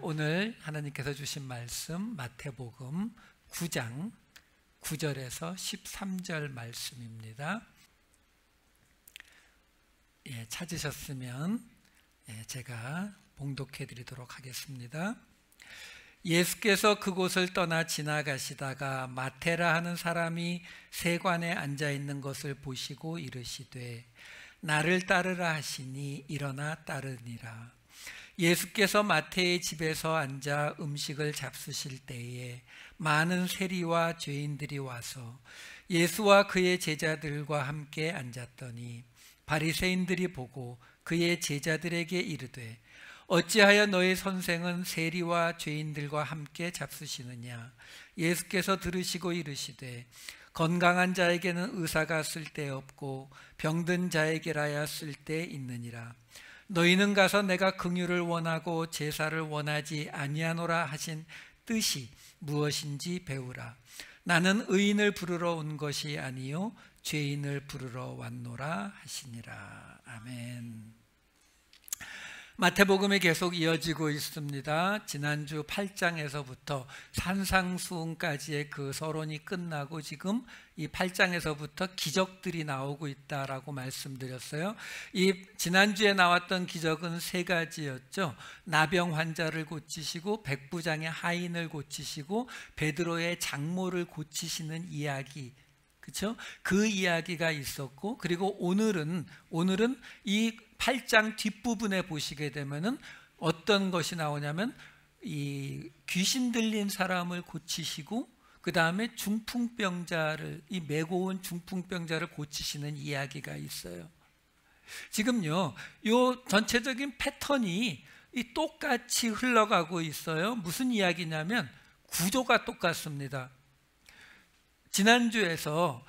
오늘 하나님께서 주신 말씀 마태복음 9장 9절에서 13절 말씀입니다. 찾으셨으면 제가 봉독해 드리도록 하겠습니다. 예수께서 그곳을 떠나 지나가시다가 마테라 하는 사람이 세관에 앉아 있는 것을 보시고 이르시되 나를 따르라 하시니 일어나 따르니라. 예수께서 마태의 집에서 앉아 음식을 잡수실 때에 많은 세리와 죄인들이 와서 예수와 그의 제자들과 함께 앉았더니 바리새인들이 보고 그의 제자들에게 이르되 어찌하여 너희 선생은 세리와 죄인들과 함께 잡수시느냐. 예수께서 들으시고 이르시되 건강한 자에게는 의사가 쓸데없고 병든 자에게라야 쓸데 있느니라. 너희는 가서 내가 긍휼을 원하고 제사를 원하지 아니하노라 하신 뜻이 무엇인지 배우라. 나는 의인을 부르러 온 것이 아니요 죄인을 부르러 왔노라 하시니라. 아멘. 마태복음이 계속 이어지고 있습니다. 지난주 8장에서부터 산상수훈까지의 그 서론이 끝나고 지금 이 8장에서부터 기적들이 나오고 있다라고 말씀드렸어요. 이 지난주에 나왔던 기적은 세 가지였죠. 나병 환자를 고치시고 백부장의 하인을 고치시고 베드로의 장모를 고치시는 이야기, 그렇죠? 그 이야기가 있었고, 그리고 오늘은 이 8장 뒷부분에 보시게 되면은 어떤 것이 나오냐면 이 귀신 들린 사람을 고치시고 그 다음에 중풍병자를, 이 메고 온 중풍병자를 고치시는 이야기가 있어요. 지금요, 요 전체적인 패턴이 이 똑같이 흘러가고 있어요. 무슨 이야기냐면 구조가 똑같습니다. 지난주에서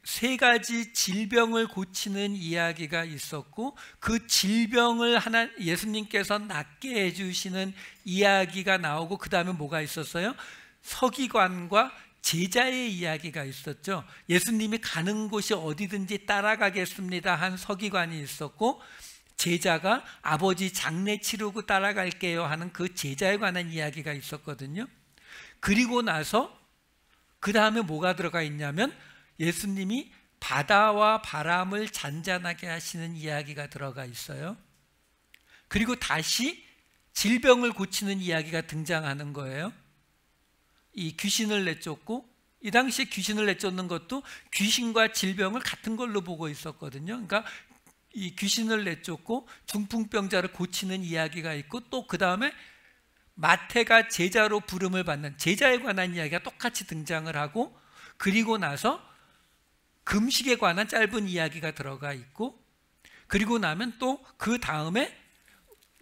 세 가지 질병을 고치는 이야기가 있었고 그 질병을 예수님께서 낫게 해주시는 이야기가 나오고 그 다음에 뭐가 있었어요? 서기관과 제자의 이야기가 있었죠. 예수님이 가는 곳이 어디든지 따라가겠습니다 한 서기관이 있었고, 제자가 아버지 장례 치르고 따라갈게요 하는 그 제자에 관한 이야기가 있었거든요. 그리고 나서 그 다음에 뭐가 들어가 있냐면 예수님이 바다와 바람을 잔잔하게 하시는 이야기가 들어가 있어요. 그리고 다시 질병을 고치는 이야기가 등장하는 거예요. 이 귀신을 내쫓고, 이 당시에 귀신을 내쫓는 것도 귀신과 질병을 같은 걸로 보고 있었거든요. 그러니까 이 귀신을 내쫓고 중풍병자를 고치는 이야기가 있고, 또 그 다음에 마태가 제자로 부름을 받는 제자에 관한 이야기가 똑같이 등장을 하고, 그리고 나서 금식에 관한 짧은 이야기가 들어가 있고, 그리고 나면 또 그 다음에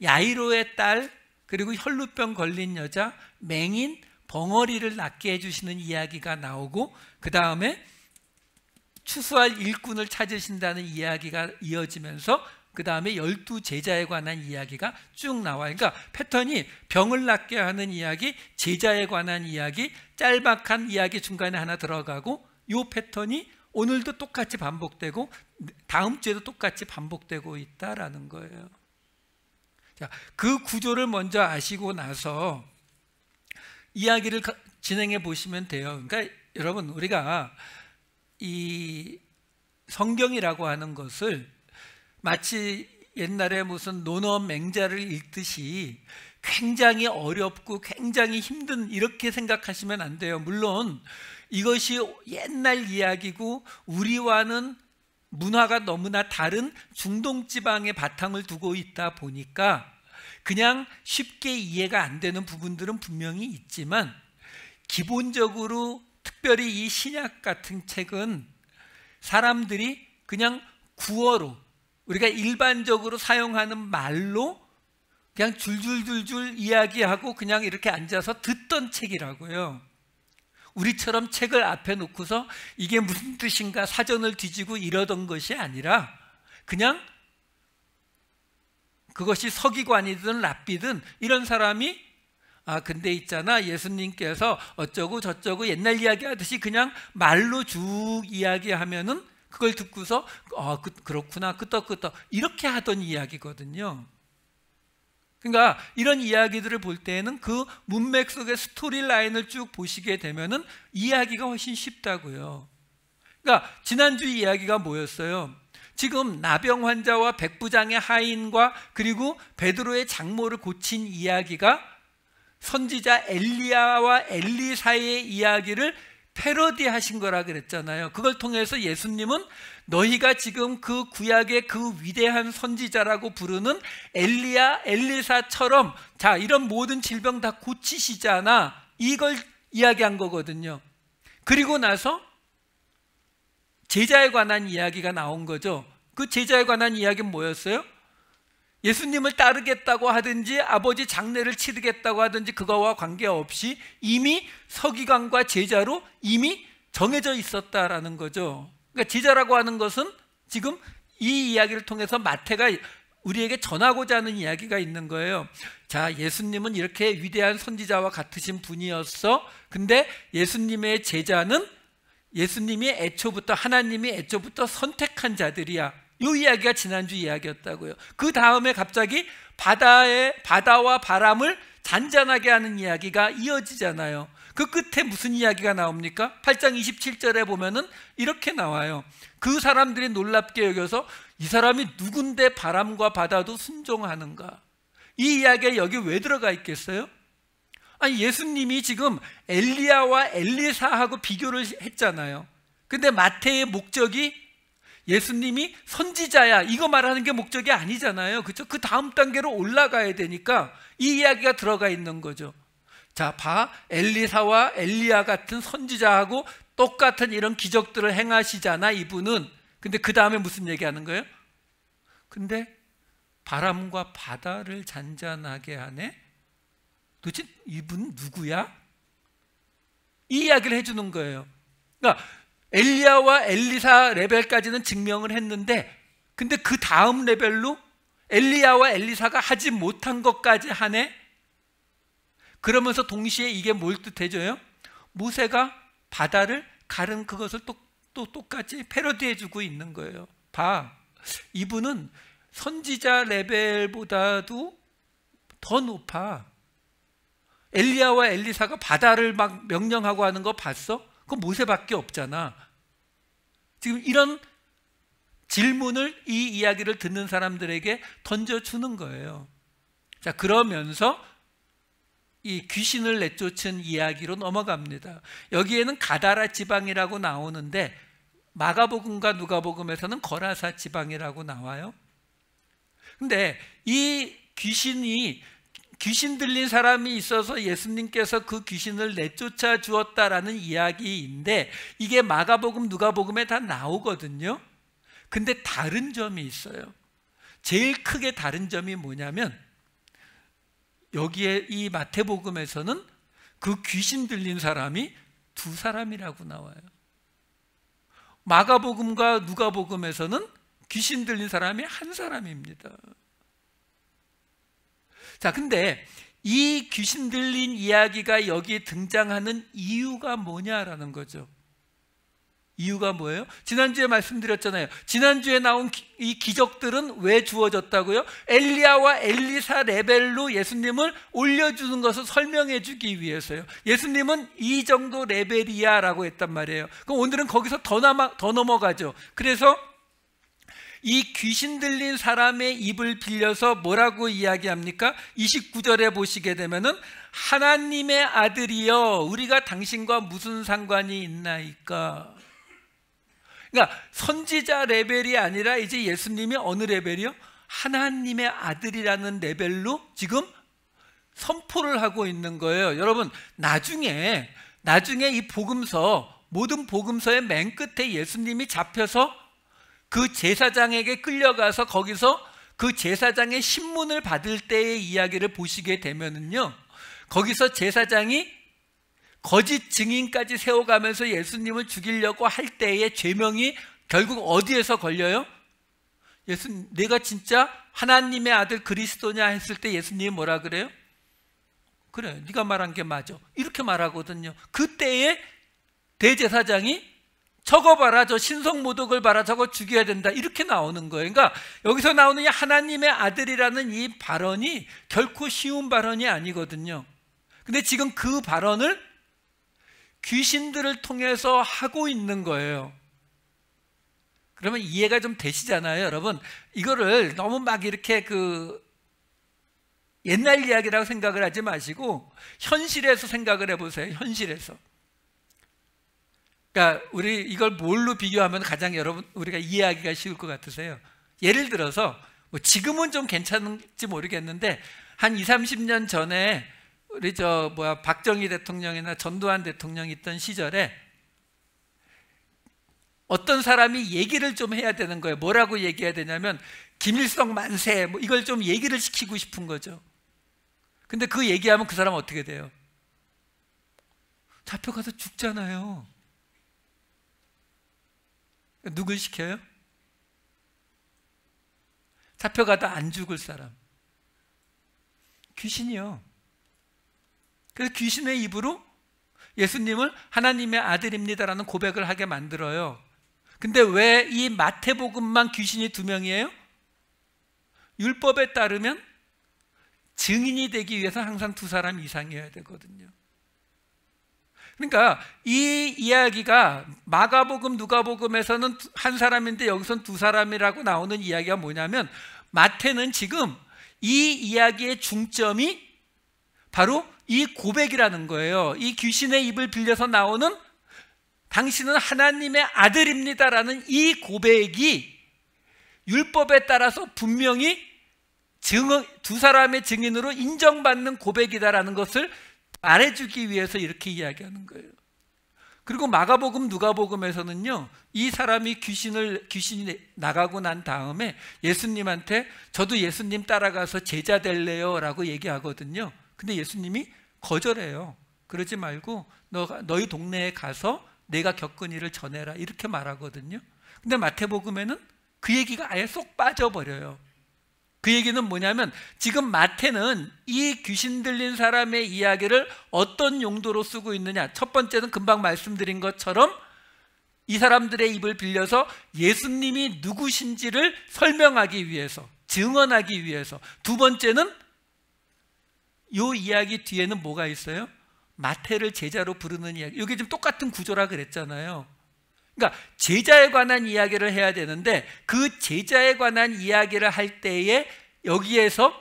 야이로의 딸, 그리고 혈루병 걸린 여자, 맹인, 벙어리를 낫게 해주시는 이야기가 나오고, 그 다음에 추수할 일꾼을 찾으신다는 이야기가 이어지면서 그 다음에 12제자에 관한 이야기가 쭉 나와요. 그러니까 패턴이 병을 낫게 하는 이야기, 제자에 관한 이야기, 짤막한 이야기 중간에 하나 들어가고, 이 패턴이 오늘도 똑같이 반복되고 다음 주에도 똑같이 반복되고 있다라는 거예요. 자, 그 구조를 먼저 아시고 나서 이야기를 진행해 보시면 돼요. 그러니까 여러분, 우리가 이 성경이라고 하는 것을 마치 옛날에 무슨 논어 맹자를 읽듯이 굉장히 어렵고 굉장히 힘든, 이렇게 생각하시면 안 돼요. 물론 이것이 옛날 이야기고 우리와는 문화가 너무나 다른 중동 지방의 바탕을 두고 있다 보니까 그냥 쉽게 이해가 안 되는 부분들은 분명히 있지만, 기본적으로 특별히 이 신약 같은 책은 사람들이 그냥 구어로, 우리가 일반적으로 사용하는 말로 그냥 줄줄줄줄 이야기하고 그냥 이렇게 앉아서 듣던 책이라고요. 우리처럼 책을 앞에 놓고서 이게 무슨 뜻인가 사전을 뒤지고 이러던 것이 아니라 그냥 그것이 서기관이든 랍비든 이런 사람이 근데 있잖아, 예수님께서 어쩌고 저쩌고 옛날 이야기하듯이 그냥 말로 쭉 이야기하면은 그걸 듣고서 그렇구나 끄떡끄떡 이렇게 하던 이야기거든요. 그러니까 이런 이야기들을 볼 때에는 그 문맥 속의 스토리 라인을 쭉 보시게 되면은 이야기가 훨씬 쉽다고요. 그러니까 지난주 이야기가 뭐였어요? 지금 나병 환자와 백부장의 하인과 그리고 베드로의 장모를 고친 이야기가 선지자 엘리야와 엘리사의 이야기를 패러디하신 거라 그랬잖아요. 그걸 통해서 예수님은 너희가 지금 그 구약의 그 위대한 선지자라고 부르는 엘리야, 엘리사처럼 자 이런 모든 질병 다 고치시잖아, 이걸 이야기한 거거든요. 그리고 나서 제자에 관한 이야기가 나온 거죠. 그 제자에 관한 이야기는 뭐였어요? 예수님을 따르겠다고 하든지 아버지 장례를 치르겠다고 하든지 그거와 관계없이 이미 서기관과 제자로 이미 정해져 있었다라는 거죠. 그러니까 제자라고 하는 것은 지금 이 이야기를 통해서 마태가 우리에게 전하고자 하는 이야기가 있는 거예요. 자, 예수님은 이렇게 위대한 선지자와 같으신 분이었어. 근데 예수님의 제자는 예수님이 애초부터, 하나님이 애초부터 선택한 자들이야. 이 이야기가 지난주 이야기였다고요. 그 다음에 갑자기 바다와 바람을 잔잔하게 하는 이야기가 이어지잖아요. 그 끝에 무슨 이야기가 나옵니까? 8장 27절에 보면은 이렇게 나와요. 그 사람들이 놀랍게 여겨서 이 사람이 누군데 바람과 바다도 순종하는가? 이 이야기가 여기 왜 들어가 있겠어요? 아니, 예수님이 지금 엘리야와 엘리사하고 비교를 했잖아요. 근데 마태의 목적이 예수님이 선지자야 이거 말하는 게 목적이 아니잖아요. 그렇죠? 그 다음 단계로 올라가야 되니까 이 이야기가 들어가 있는 거죠. 자, 봐, 엘리사와 엘리야 같은 선지자하고 똑같은 이런 기적들을 행하시잖아 이분은. 근데 그 다음에 무슨 얘기하는 거예요? 근데 바람과 바다를 잔잔하게 하네? 도대체 이분 누구야? 이 이야기를 해주는 거예요. 그러니까 엘리야와 엘리사 레벨까지는 증명을 했는데 근데 그 다음 레벨로 엘리야와 엘리사가 하지 못한 것까지 하네? 그러면서 동시에 이게 뭘 뜻해줘요? 모세가 바다를 가른 그것을 또 똑같이 패러디해주고 있는 거예요. 봐, 이분은 선지자 레벨보다도 더 높아. 엘리야와 엘리사가 바다를 막 명령하고 하는 거 봤어? 그건 모세밖에 없잖아. 지금 이런 질문을 이 이야기를 듣는 사람들에게 던져주는 거예요. 자, 그러면서 이 귀신을 내쫓은 이야기로 넘어갑니다. 여기에는 가다라 지방이라고 나오는데 마가복음과 누가복음에서는 거라사 지방이라고 나와요. 근데 이 귀신 들린 사람이 있어서 예수님께서 그 귀신을 내쫓아 주었다라는 이야기인데 이게 마가복음, 누가복음에 다 나오거든요. 근데 다른 점이 있어요. 제일 크게 다른 점이 뭐냐면 여기에 이 마태복음에서는 그 귀신 들린 사람이 두 사람이라고 나와요. 마가복음과 누가복음에서는 귀신 들린 사람이 한 사람입니다. 자, 근데 이 귀신 들린 이야기가 여기에 등장하는 이유가 뭐냐라는 거죠. 이유가 뭐예요? 지난주에 말씀드렸잖아요. 지난주에 나온 이 기적들은 왜 주어졌다고요? 엘리야와 엘리사 레벨로 예수님을 올려주는 것을 설명해 주기 위해서요. 예수님은 이 정도 레벨이야 라고 했단 말이에요. 그럼 오늘은 거기서 더 넘어가죠. 그래서 이 귀신 들린 사람의 입을 빌려서 뭐라고 이야기합니까? 29절에 보시게 되면은 하나님의 아들이여 우리가 당신과 무슨 상관이 있나이까. 그러니까 선지자 레벨이 아니라 이제 예수님이 어느 레벨이요? 하나님의 아들이라는 레벨로 지금 선포를 하고 있는 거예요. 여러분, 나중에 이 복음서, 모든 복음서의 맨 끝에 예수님이 잡혀서 그 제사장에게 끌려가서 거기서 그 제사장의 신문을 받을 때의 이야기를 보시게 되면은요, 거기서 제사장이 거짓 증인까지 세워가면서 예수님을 죽이려고 할 때의 죄명이 결국 어디에서 걸려요? 내가 진짜 하나님의 아들 그리스도냐 했을 때 예수님이 뭐라 그래요? 그래, 네가 말한 게 맞아, 이렇게 말하거든요. 그때에 대제사장이 저거 봐라, 저 신성모독을 봐라, 저거 죽여야 된다, 이렇게 나오는 거예요. 그러니까 여기서 나오는 이 하나님의 아들이라는 이 발언이 결코 쉬운 발언이 아니거든요. 근데 지금 그 발언을 귀신들을 통해서 하고 있는 거예요. 그러면 이해가 좀 되시잖아요, 여러분. 이거를 너무 막 이렇게 옛날 이야기라고 생각을 하지 마시고 현실에서 생각을 해보세요. 현실에서. 그러니까 우리 이걸 뭘로 비교하면 가장 여러분 우리가 이해하기가 쉬울 것 같으세요? 예를 들어서 뭐 지금은 좀 괜찮은지 모르겠는데 한 20, 30년 전에 우리 박정희 대통령이나 전두환 대통령이 있던 시절에 어떤 사람이 얘기를 좀 해야 되는 거예요. 뭐라고 얘기해야 되냐면 김일성 만세, 뭐 이걸 좀 얘기를 시키고 싶은 거죠. 근데 그 얘기하면 그 사람은 어떻게 돼요? 잡혀가서 죽잖아요. 누굴 시켜요? 잡혀가다 안 죽을 사람. 귀신이요. 그래서 귀신의 입으로 예수님을 하나님의 아들입니다라는 고백을 하게 만들어요. 근데 왜 이 마태복음만 귀신이 2명이에요? 율법에 따르면 증인이 되기 위해서 항상 2사람 이상이어야 되거든요. 그러니까 이 이야기가 마가복음, 누가복음에서는 한 사람인데 여기서는 2사람이라고 나오는 이야기가 뭐냐면 마태는 지금 이 이야기의 중점이 바로 이 고백이라는 거예요. 이 귀신의 입을 빌려서 나오는 당신은 하나님의 아들입니다라는 이 고백이 율법에 따라서 분명히 2사람의 증인으로 인정받는 고백이다라는 것을 말해주기 위해서 이렇게 이야기하는 거예요. 그리고 마가복음, 누가복음에서는요, 이 사람이 귀신이 나가고 난 다음에 예수님한테 저도 예수님 따라가서 제자 될래요 라고 얘기하거든요. 근데 예수님이 거절해요. 그러지 말고 너희 동네에 가서 내가 겪은 일을 전해라 이렇게 말하거든요. 근데 마태복음에는 그 얘기가 아예 쏙 빠져버려요. 그 얘기는 뭐냐면 지금 마태는 이 귀신 들린 사람의 이야기를 어떤 용도로 쓰고 있느냐. 첫 번째는 금방 말씀드린 것처럼 이 사람들의 입을 빌려서 예수님이 누구신지를 설명하기 위해서, 증언하기 위해서. 두 번째는 이 이야기 뒤에는 뭐가 있어요? 마태를 제자로 부르는 이야기. 이게 지금 똑같은 구조라 그랬잖아요. 그러니까 제자에 관한 이야기를 해야 되는데 그 제자에 관한 이야기를 할 때에 여기에서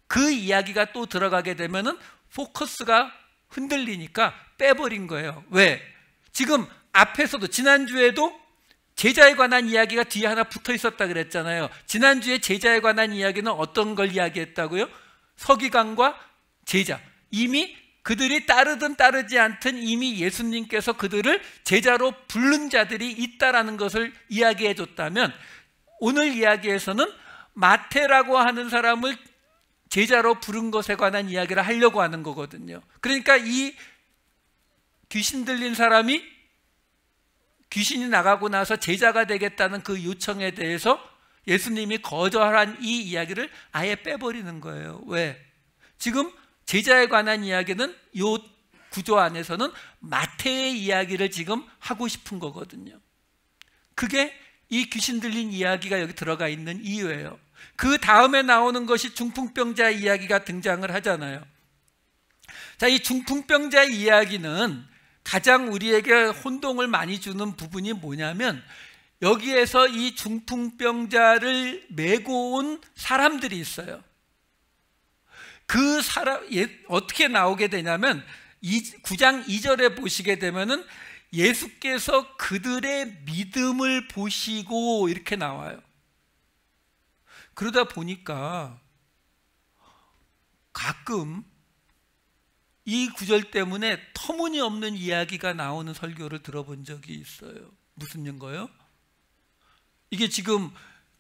그 이야기가 또 들어가게 되면은 포커스가 흔들리니까 빼버린 거예요. 왜? 지금 앞에서도 지난주에도 제자에 관한 이야기가 뒤에 하나 붙어 있었다 그랬잖아요. 지난주에 제자에 관한 이야기는 어떤 걸 이야기했다고요? 서기관과 제자. 이미 그들이 따르든 따르지 않든 이미 예수님께서 그들을 제자로 부른 자들이 있다라는 것을 이야기해 줬다면 오늘 이야기에서는 마태라고 하는 사람을 제자로 부른 것에 관한 이야기를 하려고 하는 거거든요. 그러니까 이 귀신 들린 사람이 귀신이 나가고 나서 제자가 되겠다는 그 요청에 대해서 예수님이 거절한 이 이야기를 아예 빼버리는 거예요. 왜? 지금 제자에 관한 이야기는 이 구조 안에서는 마태의 이야기를 지금 하고 싶은 거거든요. 그게 이 귀신 들린 이야기가 여기 들어가 있는 이유예요. 그 다음에 나오는 것이 중풍병자 이야기가 등장을 하잖아요. 자, 이 중풍병자 이야기는 가장 우리에게 혼동을 많이 주는 부분이 뭐냐면 여기에서 이 중풍병자를 메고 온 사람들이 있어요. 그 사람 어떻게 나오게 되냐면 9장 2절에 보시게 되면은 예수께서 그들의 믿음을 보시고 이렇게 나와요. 그러다 보니까 가끔 이 구절 때문에 터무니없는 이야기가 나오는 설교를 들어본 적이 있어요. 무슨 거요? 이게 지금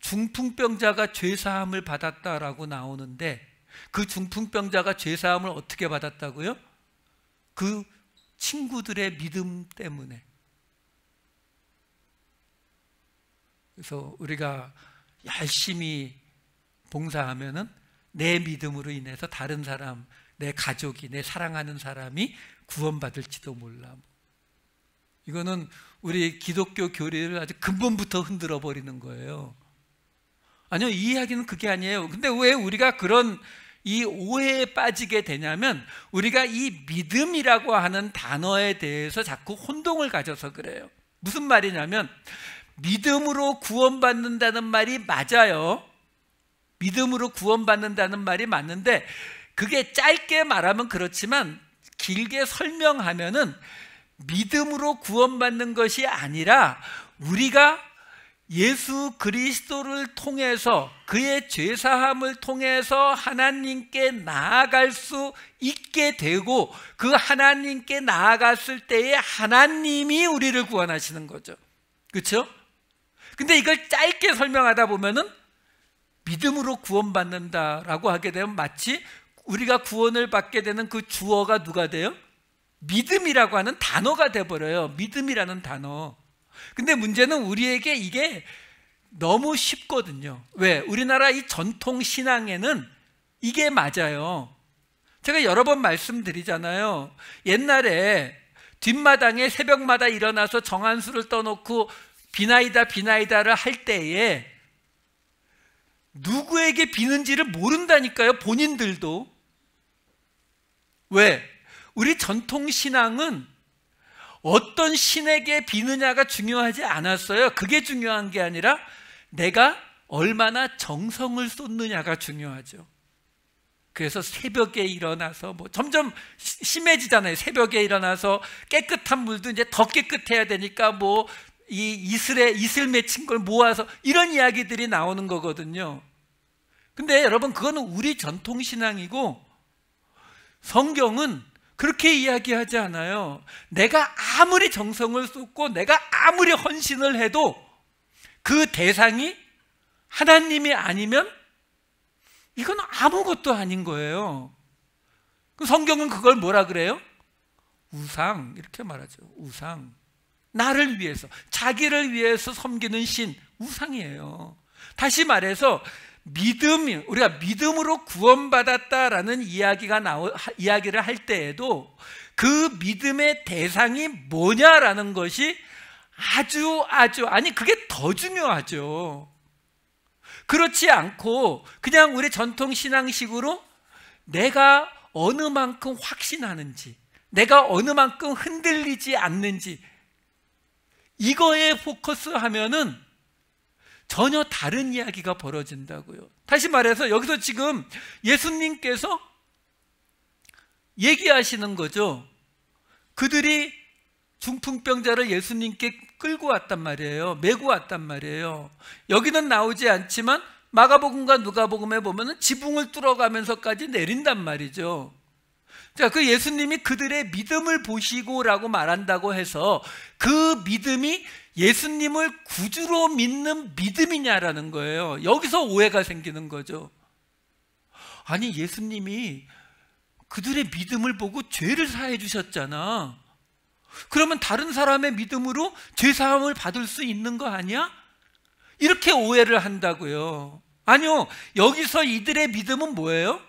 중풍병자가 죄사함을 받았다라고 나오는데 그 중풍병자가 죄사함을 어떻게 받았다고요? 그 친구들의 믿음 때문에. 그래서 우리가 열심히 봉사하면은 내 믿음으로 인해서 다른 사람, 내 가족이, 내 사랑하는 사람이 구원받을지도 몰라. 이거는 우리 기독교 교리를 아주 근본부터 흔들어 버리는 거예요. 아니요, 이 이야기는 그게 아니에요. 근데 왜 우리가 그런 이 오해에 빠지게 되냐면, 우리가 이 믿음이라고 하는 단어에 대해서 자꾸 혼동을 가져서 그래요. 무슨 말이냐면, 믿음으로 구원받는다는 말이 맞아요. 믿음으로 구원받는다는 말이 맞는데, 그게 짧게 말하면 그렇지만 길게 설명하면은 믿음으로 구원받는 것이 아니라 우리가 예수 그리스도를 통해서, 그의 죄사함을 통해서 하나님께 나아갈 수 있게 되고, 그 하나님께 나아갔을 때에 하나님이 우리를 구원하시는 거죠. 그렇죠? 근데 이걸 짧게 설명하다 보면은 믿음으로 구원받는다라고 하게 되면 마치 우리가 구원을 받게 되는 그 주어가 누가 돼요? 믿음이라고 하는 단어가 돼버려요. 믿음이라는 단어. 근데 문제는 우리에게 이게 너무 쉽거든요. 왜? 우리나라 이 전통 신앙에는 이게 맞아요. 제가 여러 번 말씀드리잖아요. 옛날에 뒷마당에 새벽마다 일어나서 정한수를 떠놓고 비나이다 비나이다를 할 때에 누구에게 비는지를 모른다니까요. 본인들도. 왜? 우리 전통 신앙은 어떤 신에게 비느냐가 중요하지 않았어요. 그게 중요한 게 아니라 내가 얼마나 정성을 쏟느냐가 중요하죠. 그래서 새벽에 일어나서 점점 심해지잖아요. 새벽에 일어나서 깨끗한 물도 이제 더 깨끗해야 되니까 이 이슬 맺힌 걸 모아서 이런 이야기들이 나오는 거거든요. 근데 여러분, 그거는 우리 전통 신앙이고 성경은 그렇게 이야기하지 않아요. 내가 아무리 정성을 쏟고 내가 아무리 헌신을 해도 그 대상이 하나님이 아니면 이건 아무것도 아닌 거예요. 성경은 그걸 뭐라 그래요? 우상, 이렇게 말하죠. 우상. 나를 위해서, 자기를 위해서 섬기는 신, 우상이에요. 다시 말해서 우리가 믿음으로 구원받았다라는 이야기를 할 때에도 그 믿음의 대상이 뭐냐라는 것이 아니 그게 더 중요하죠. 그렇지 않고 그냥 우리 전통 신앙식으로 내가 어느 만큼 확신하는지, 내가 어느 만큼 흔들리지 않는지, 이거에 포커스하면은 전혀 다른 이야기가 벌어진다고요. 다시 말해서 여기서 지금 예수님께서 얘기하시는 거죠. 그들이 중풍병자를 예수님께 끌고 왔단 말이에요. 메고 왔단 말이에요. 여기는 나오지 않지만 마가복음과 누가복음에 보면은 지붕을 뚫어가면서까지 내린단 말이죠. 자, 그 예수님이 그들의 믿음을 보시고라고 말한다고 해서 그 믿음이 예수님을 구주로 믿는 믿음이냐라는 거예요. 여기서 오해가 생기는 거죠. 아니, 예수님이 그들의 믿음을 보고 죄를 사해 주셨잖아. 그러면 다른 사람의 믿음으로 죄사함을 받을 수 있는 거 아니야? 이렇게 오해를 한다고요. 아니요, 여기서 이들의 믿음은 뭐예요?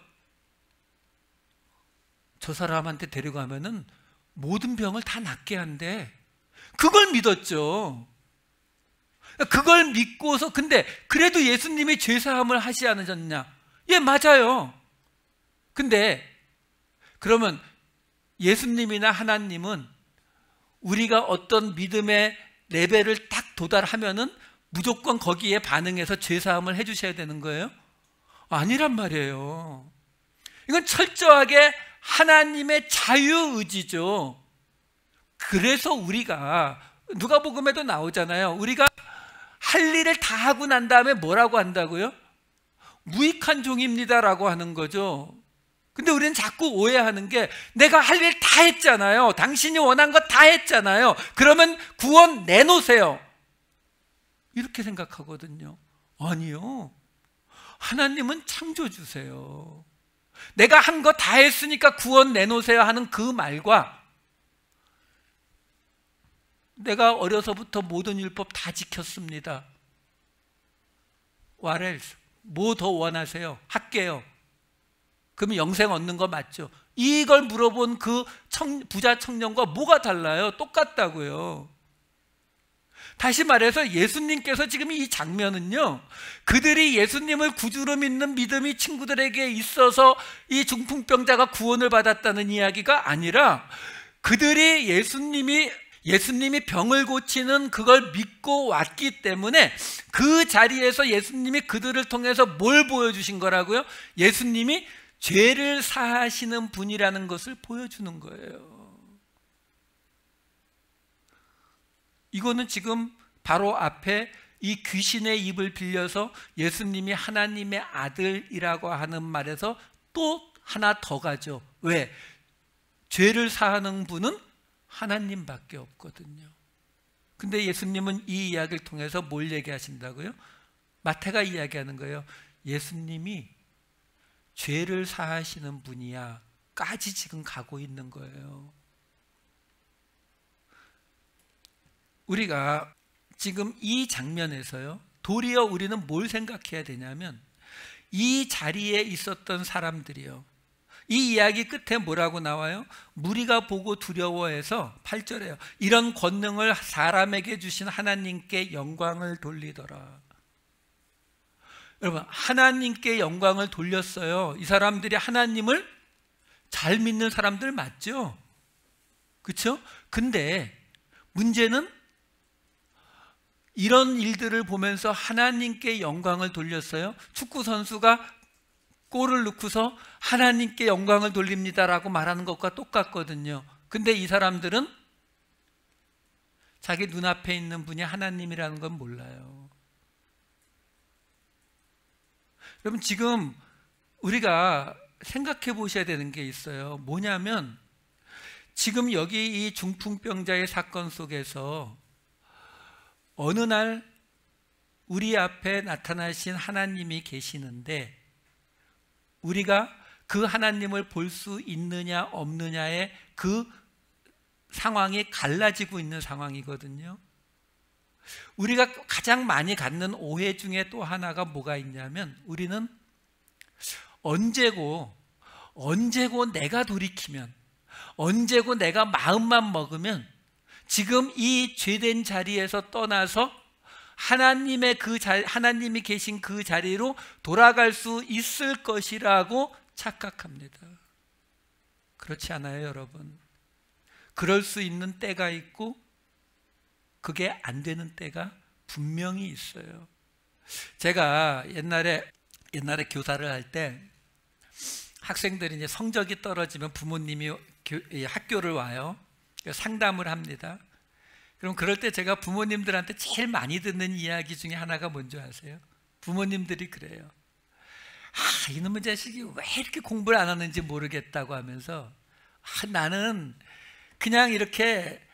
저 사람한테 데려가면은 모든 병을 다 낫게 한대. 그걸 믿었죠. 그걸 믿고서, 근데 그래도 예수님이 죄사함을 하지 않으셨냐? 예, 맞아요. 근데 그러면 예수님이나 하나님은 우리가 어떤 믿음의 레벨을 딱 도달하면은 무조건 거기에 반응해서 죄사함을 해주셔야 되는 거예요? 아니란 말이에요. 이건 철저하게 하나님의 자유의지죠. 그래서 우리가 누가복음에도 나오잖아요. 우리가 할 일을 다 하고 난 다음에 뭐라고 한다고요? 무익한 종입니다라고 하는 거죠. 근데 우리는 자꾸 오해하는 게, 내가 할 일 다 했잖아요. 당신이 원한 거 다 했잖아요. 그러면 구원 내놓으세요. 이렇게 생각하거든요. 아니요. 하나님은 창조주세요. 내가 한 거 다 했으니까 구원 내놓으세요 하는 그 말과 내가 어려서부터 모든 율법 다 지켰습니다. What else? 뭐 더 원하세요? 할게요. 그러면 영생 얻는 거 맞죠? 이걸 물어본 그 부자 청년과 뭐가 달라요? 똑같다고요. 다시 말해서 예수님께서 지금 이 장면은요, 그들이 예수님을 구주로 믿는 믿음이 친구들에게 있어서 이 중풍병자가 구원을 받았다는 이야기가 아니라, 그들이 예수님이 병을 고치는 그걸 믿고 왔기 때문에 그 자리에서 예수님이 그들을 통해서 뭘 보여주신 거라고요? 예수님이 죄를 사하시는 분이라는 것을 보여주는 거예요. 이거는 지금 바로 앞에 이 귀신의 입을 빌려서 예수님이 하나님의 아들이라고 하는 말에서 또 하나 더 가죠. 왜? 죄를 사하는 분은 하나님밖에 없거든요. 근데 예수님은 이 이야기를 통해서 뭘 얘기하신다고요? 마태가 이야기하는 거예요. 예수님이 죄를 사하시는 분이야 까지 지금 가고 있는 거예요. 우리가 지금 이 장면에서요, 도리어 우리는 뭘 생각해야 되냐면, 이 자리에 있었던 사람들이요, 이 이야기 끝에 뭐라고 나와요? 무리가 보고 두려워해서 8절에요, 이런 권능을 사람에게 주신 하나님께 영광을 돌리더라. 여러분, 하나님께 영광을 돌렸어요. 이 사람들이 하나님을 잘 믿는 사람들 맞죠? 그렇죠? 근데 문제는 이런 일들을 보면서 하나님께 영광을 돌렸어요. 축구 선수가 골을 넣고서 하나님께 영광을 돌립니다라고 말하는 것과 똑같거든요. 근데 이 사람들은 자기 눈앞에 있는 분이 하나님이라는 건 몰라요. 여러분, 지금 우리가 생각해 보셔야 되는 게 있어요. 뭐냐면, 지금 여기 이 중풍병자의 사건 속에서 어느 날 우리 앞에 나타나신 하나님이 계시는데, 우리가 그 하나님을 볼 수 있느냐 없느냐의 그 상황이 갈라지고 있는 상황이거든요. 우리가 가장 많이 갖는 오해 중에 또 하나가 뭐가 있냐면, 우리는 언제고 내가 돌이키면, 언제고 내가 마음만 먹으면 지금 이 죄된 자리에서 떠나서 하나님이 계신 그 자리로 돌아갈 수 있을 것이라고 착각합니다. 그렇지 않아요, 여러분? 그럴 수 있는 때가 있고 그게 안 되는 때가 분명히 있어요. 제가 옛날에 교사를 할 때 학생들이 이제 성적이 떨어지면 부모님이 학교를 와요. 상담을 합니다. 그럼 그럴 때 제가 부모님들한테 제일 많이 듣는 이야기 중에 하나가 뭔지 아세요? 부모님들이 그래요. 이놈의 자식이 왜 이렇게 공부를 안 하는지 모르겠다고 하면서, 나는 그냥 이렇게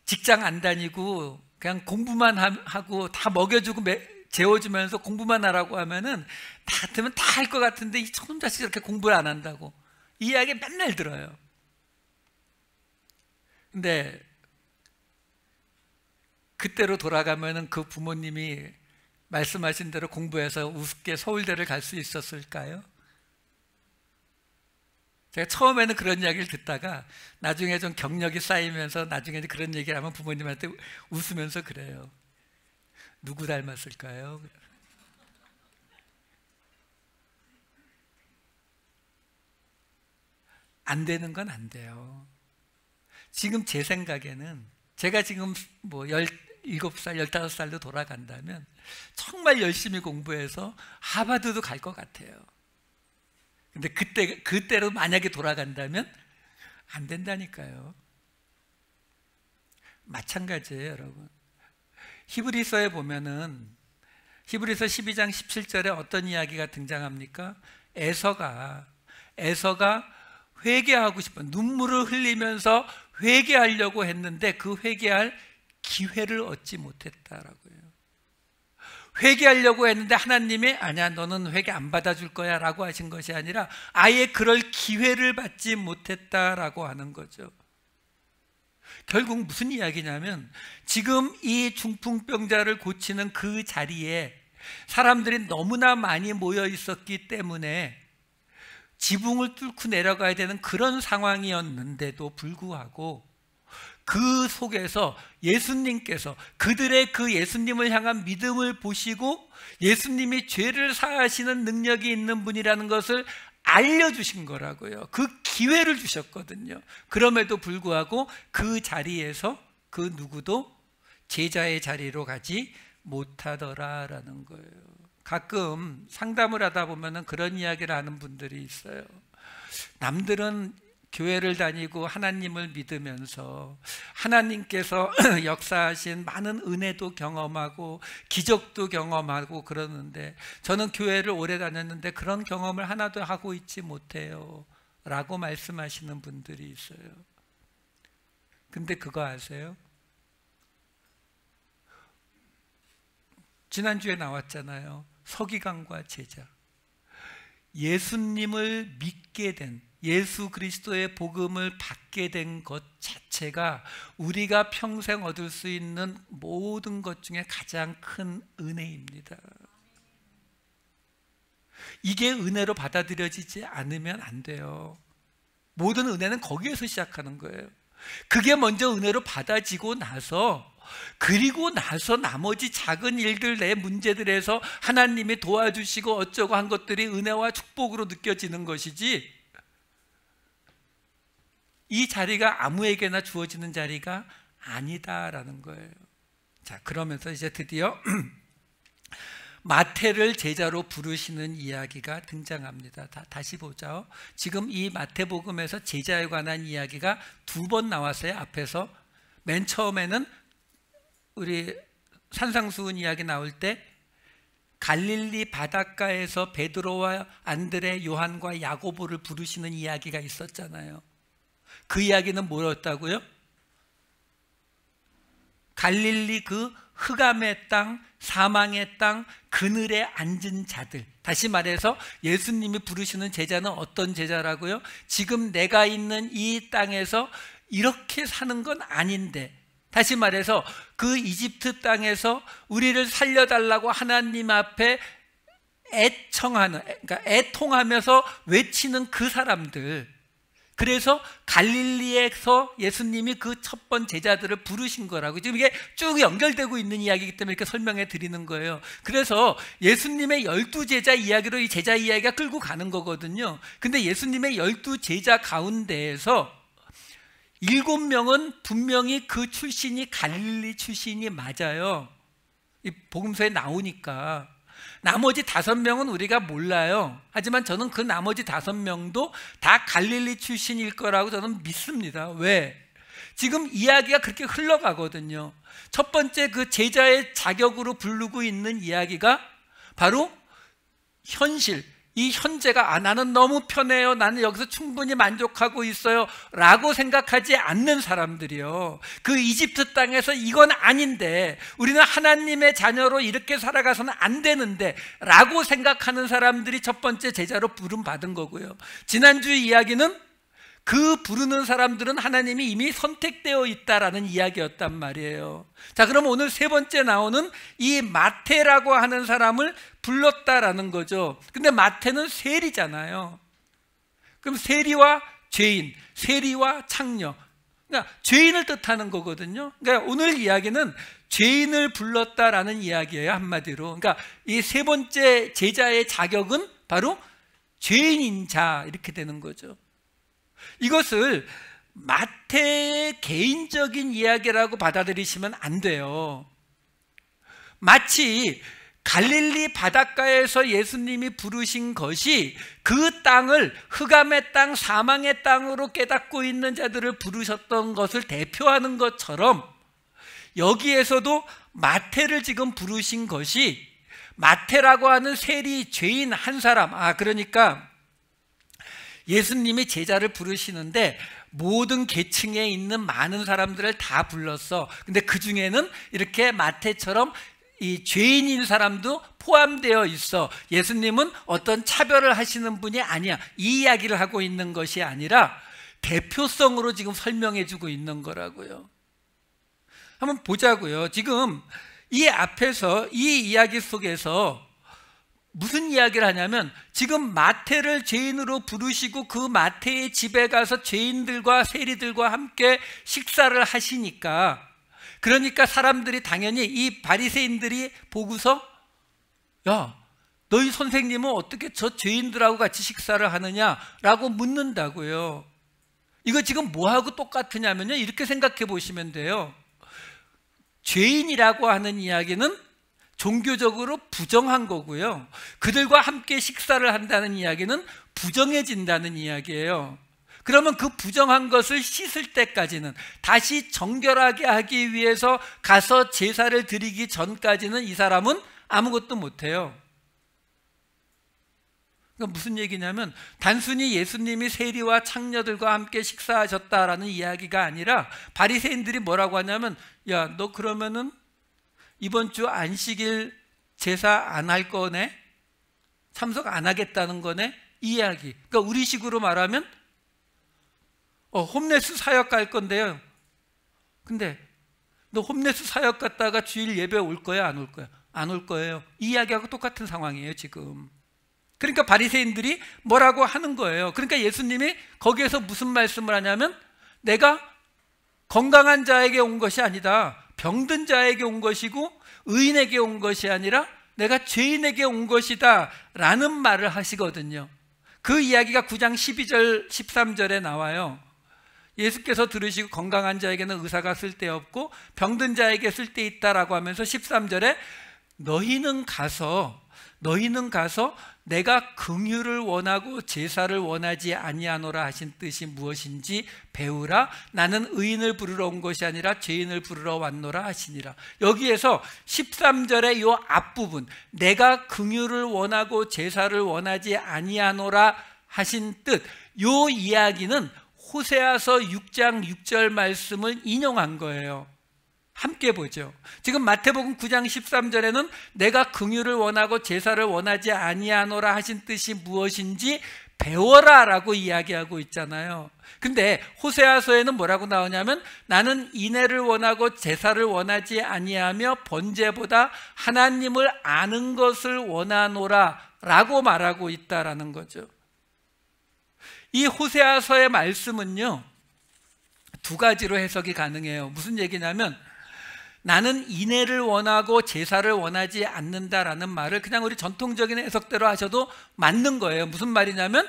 직장 안 다니고 그냥 공부만 하고 다 먹여주고 재워주면서 공부만 하라고 하면은 다 같으면 다 할 것 같은데 이 저놈 자식이 이렇게 공부를 안 한다고 이 이야기 맨날 들어요. 근데 그때로 돌아가면은 그 부모님이 말씀하신 대로 공부해서 우습게 서울대를 갈 수 있었을까요? 제가 처음에는 그런 이야기를 듣다가 나중에 좀 경력이 쌓이면서 나중에 그런 얘기를 하면 부모님한테 웃으면서 그래요. 누구 닮았을까요? 안 되는 건 안 돼요. 지금 제 생각에는 제가 지금 뭐 17살, 15살로 돌아간다면 정말 열심히 공부해서 하버드도 갈 것 같아요. 근데 그때로 만약에 돌아간다면 안 된다니까요. 마찬가지예요, 여러분. 히브리서에 보면은 히브리서 12장 17절에 어떤 이야기가 등장합니까? 에서가 회개하고 싶어 눈물을 흘리면서 회개하려고 했는데 그 회개할 기회를 얻지 못했다라고요. 회개하려고 했는데 하나님이 아니야, 너는 회개 안 받아줄 거야 라고 하신 것이 아니라 아예 그럴 기회를 받지 못했다라고 하는 거죠. 결국 무슨 이야기냐면, 지금 이 중풍병자를 고치는 그 자리에 사람들이 너무나 많이 모여 있었기 때문에 지붕을 뚫고 내려가야 되는 그런 상황이었는데도 불구하고 그 속에서 예수님께서 그들의 그 예수님을 향한 믿음을 보시고 예수님이 죄를 사하시는 능력이 있는 분이라는 것을 알려주신 거라고요. 그 기회를 주셨거든요. 그럼에도 불구하고 그 자리에서 그 누구도 제자의 자리로 가지 못하더라라는 거예요. 가끔 상담을 하다 보면 그런 이야기를 하는 분들이 있어요. 남들은 교회를 다니고 하나님을 믿으면서 하나님께서 역사하신 많은 은혜도 경험하고 기적도 경험하고 그러는데 저는 교회를 오래 다녔는데 그런 경험을 하나도 하고 있지 못해요 라고 말씀하시는 분들이 있어요. 근데 그거 아세요? 지난주에 나왔잖아요. 서기관과 제자. 예수님을 믿게 된, 예수 그리스도의 복음을 받게 된 것 자체가 우리가 평생 얻을 수 있는 모든 것 중에 가장 큰 은혜입니다. 이게 은혜로 받아들여지지 않으면 안 돼요. 모든 은혜는 거기에서 시작하는 거예요. 그게 먼저 은혜로 받아지고 나서, 그리고 나서 나머지 작은 일들, 내 문제들에서 하나님이 도와주시고 어쩌고 한 것들이 은혜와 축복으로 느껴지는 것이지, 이 자리가 아무에게나 주어지는 자리가 아니다라는 거예요. 자, 그러면서 이제 드디어 마태를 제자로 부르시는 이야기가 등장합니다. 다시 보죠. 지금 이 마태복음에서 제자에 관한 이야기가 2번 나왔어요. 앞에서 맨 처음에는 우리 산상수훈 이야기 나올 때 갈릴리 바닷가에서 베드로와 안드레, 요한과 야고보를 부르시는 이야기가 있었잖아요. 그 이야기는 뭐였다고요? 갈릴리 그 흑암의 땅, 사망의 땅, 그늘에 앉은 자들. 다시 말해서 예수님이 부르시는 제자는 어떤 제자라고요? 지금 내가 있는 이 땅에서 이렇게 사는 건 아닌데, 다시 말해서 그 이집트 땅에서 우리를 살려달라고 하나님 앞에 애청하는, 그러니까 애통하면서 외치는 그 사람들. 그래서 갈릴리에서 예수님이 그 첫 번 제자들을 부르신 거라고. 지금 이게 쭉 연결되고 있는 이야기이기 때문에 이렇게 설명해 드리는 거예요. 그래서 예수님의 12제자 이야기로 이 제자 이야기가 끌고 가는 거거든요. 근데 예수님의 12제자 가운데에서 7명은 분명히 그 출신이 갈릴리 출신이 맞아요. 이 복음서에 나오니까. 나머지 5명은 우리가 몰라요. 하지만 저는 그 나머지 5명도 다 갈릴리 출신일 거라고 저는 믿습니다. 왜? 지금 이야기가 그렇게 흘러가거든요. 첫 번째 그 제자의 자격으로 부르고 있는 이야기가 바로 현실, 이 현재가 나는 너무 편해요, 나는 여기서 충분히 만족하고 있어요 라고 생각하지 않는 사람들이요. 그 이집트 땅에서 이건 아닌데, 우리는 하나님의 자녀로 이렇게 살아가서는 안 되는데 라고 생각하는 사람들이 첫 번째 제자로 부름받은 거고요. 지난주 이야기는 그 부르는 사람들은 하나님이 이미 선택되어 있다라는 이야기였단 말이에요. 자, 그럼 오늘 3번째 나오는 이 마태라고 하는 사람을 불렀다라는 거죠. 근데 마태는 세리잖아요. 그럼 세리와 죄인, 세리와 창녀, 그러니까 죄인을 뜻하는 거거든요. 그러니까 오늘 이야기는 죄인을 불렀다라는 이야기예요, 한마디로. 그러니까 이 3번째 제자의 자격은 바로 죄인인 자, 이렇게 되는 거죠. 이것을 마태의 개인적인 이야기라고 받아들이시면 안 돼요. 마치 갈릴리 바닷가에서 예수님이 부르신 것이 그 땅을 흑암의 땅, 사망의 땅으로 깨닫고 있는 자들을 부르셨던 것을 대표하는 것처럼, 여기에서도 마태를 지금 부르신 것이 마태라고 하는 세리 죄인 한 사람, 그러니까 예수님이 제자를 부르시는데 모든 계층에 있는 많은 사람들을 다 불렀어. 근데 그 중에는 이렇게 마태처럼 이 죄인인 사람도 포함되어 있어. 예수님은 어떤 차별을 하시는 분이 아니야. 이 이야기를 하고 있는 것이 아니라 대표성으로 지금 설명해 주고 있는 거라고요. 한번 보자고요. 지금 이 앞에서 이 이야기 속에서 무슨 이야기를 하냐면 지금 마태를 죄인으로 부르시고 그 마태의 집에 가서 죄인들과 세리들과 함께 식사를 하시니까, 그러니까 사람들이 당연히 이 바리새인들이 보고서 야, 너희 선생님은 어떻게 저 죄인들하고 같이 식사를 하느냐라고 묻는다고요. 이거 지금 뭐하고 똑같으냐면요, 이렇게 생각해 보시면 돼요. 죄인이라고 하는 이야기는 종교적으로 부정한 거고요, 그들과 함께 식사를 한다는 이야기는 부정해진다는 이야기예요. 그러면 그 부정한 것을 씻을 때까지는, 다시 정결하게 하기 위해서 가서 제사를 드리기 전까지는 이 사람은 아무것도 못해요. 그러니까 무슨 얘기냐면 단순히 예수님이 세리와 창녀들과 함께 식사하셨다라는 이야기가 아니라, 바리새인들이 뭐라고 하냐면 야, 너 그러면은 이번 주 안식일 제사 안 할 거네? 참석 안 하겠다는 거네? 이 이야기. 그러니까 우리식으로 말하면 홈레스 사역 갈 건데요, 근데 너 홈레스 사역 갔다가 주일 예배 올 거야, 안 올 거야? 안 올 거예요. 이 이야기하고 똑같은 상황이에요 지금. 그러니까 바리새인들이 뭐라고 하는 거예요. 그러니까 예수님이 거기에서 무슨 말씀을 하냐면, 내가 건강한 자에게 온 것이 아니다, 병든 자에게 온 것이고 의인에게 온 것이 아니라 내가 죄인에게 온 것이다 라는 말을 하시거든요. 그 이야기가 9장 12절 13절에 나와요. 예수께서 들으시고 건강한 자에게는 의사가 쓸데없고 병든 자에게 쓸데있다라고 하면서 13절에 너희는 가서 내가 긍휼을 원하고 제사를 원하지 아니하노라 하신 뜻이 무엇인지 배우라. 나는 의인을 부르러 온 것이 아니라 죄인을 부르러 왔노라 하시니라. 여기에서 13절의 이 앞부분, 내가 긍휼을 원하고 제사를 원하지 아니하노라 하신 뜻, 이 이야기는 호세아서 6장 6절 말씀을 인용한 거예요. 함께 보죠. 지금 마태복음 9장 13절에는 내가 긍휼을 원하고 제사를 원하지 아니하노라 하신 뜻이 무엇인지 배워라 라고 이야기하고 있잖아요. 근데 호세아서에는 뭐라고 나오냐면 나는 인애를 원하고 제사를 원하지 아니하며 번제보다 하나님을 아는 것을 원하노라 라고 말하고 있다라는 거죠. 이 호세아서의 말씀은요, 두 가지로 해석이 가능해요. 무슨 얘기냐면 나는 인애를 원하고 제사를 원하지 않는다라는 말을 그냥 우리 전통적인 해석대로 하셔도 맞는 거예요. 무슨 말이냐면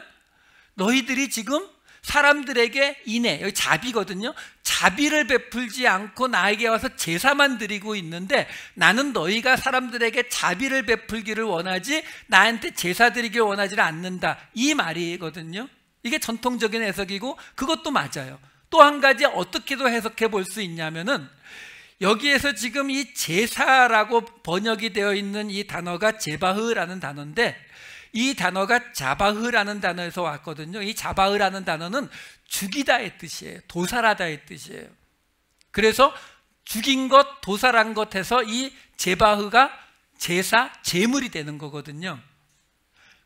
너희들이 지금 사람들에게 인애, 여기 자비거든요, 자비를 베풀지 않고 나에게 와서 제사만 드리고 있는데 나는 너희가 사람들에게 자비를 베풀기를 원하지 나한테 제사 드리기를 원하지를 않는다, 이 말이거든요. 이게 전통적인 해석이고 그것도 맞아요. 또 한 가지 어떻게도 해석해 볼 수 있냐면은 여기에서 지금 이 제사라고 번역이 되어 있는 이 단어가 제바흐라는 단어인데, 이 단어가 자바흐라는 단어에서 왔거든요. 이 자바흐라는 단어는 죽이다의 뜻이에요. 도살하다의 뜻이에요. 그래서 죽인 것, 도살한 것 해서 이 제바흐가 제사, 제물이 되는 거거든요.